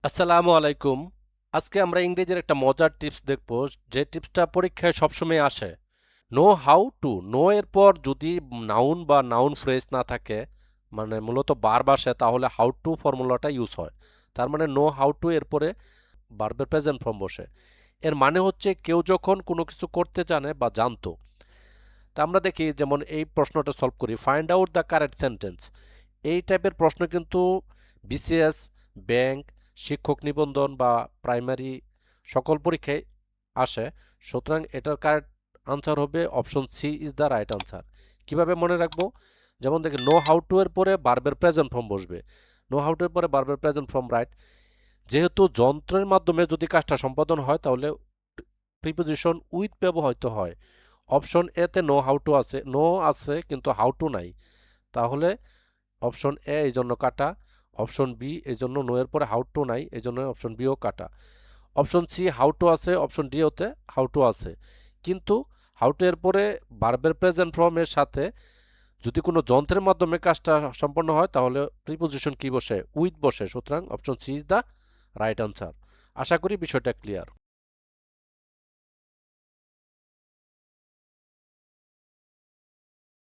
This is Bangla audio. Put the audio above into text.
আসসালামু আলাইকুম। আজকে আমরা ইংরেজির একটা মজার টিপস দেখব, যে টিপসটা পরীক্ষায় সবসময় আসে। নো হাউ টু, নো এর পর যদি নাউন বা নাউন ফ্রেজ না থাকে, মানে মূলত বার বসে, তাহলে হাউ টু ফর্মুলাটা ইউজ হয়। তার মানে নো হাউ টু এর পরে ভার্বের প্রেজেন্ট ফর্ম বসে। এর মানে হচ্ছে কেউ যখন কোনো কিছু করতে জানে বা জানতো। তা আমরা দেখি, যেমন এই প্রশ্নটা সলভ করি, find out the correct sentence. এই টাইপের প্রশ্ন কিন্তু বিসিএস, ব্যাংক, শিক্ষক নিবন্ধন বা প্রাইমারি সকল পরীক্ষায় আসে। সুতরাং এটার কারেক্ট আনসার হবে option C is the right answer. কিভাবে মনে রাখবো? যেমন দেখি, নো হাউ টু এর পরে ভার্বের প্রেজেন্ট ফর্ম বসবে। নো হাউ টু এর পরে ভার্বের প্রেজেন্ট ফর্ম রাইট। যেহেতু যন্ত্রের মাধ্যমে যদি কাজটা সম্পাদন হয়, তাহলে প্রিপোজিশন উইথ ব্যবহৃত হয়। অপশন এ তে নো হাউ টু আছে, নো আছে কিন্তু হাউ টু নাই। তাহলে অপশন এ এই জন্য কাটা। অপশন বি এই জন্য নো এর পরে হাউ টু নাই, এই জন্য অপশন বিও কাটা। অপশন সি হাউ টু আছে, অপশন ডি ওতে হাউ টু আছে। কিন্তু হাউ টু এর পরে ভার্বের প্রেজেন্ট ফর্মের সাথে যদি কোনো যন্ত্রের মাধ্যমে কাজটা সম্পন্ন হয়, তাহলে প্রিপোজিশন কি বসে? উইথ বসে। সুতরাং option C is the right answer. আশা করি বিষয়টা ক্লিয়ার।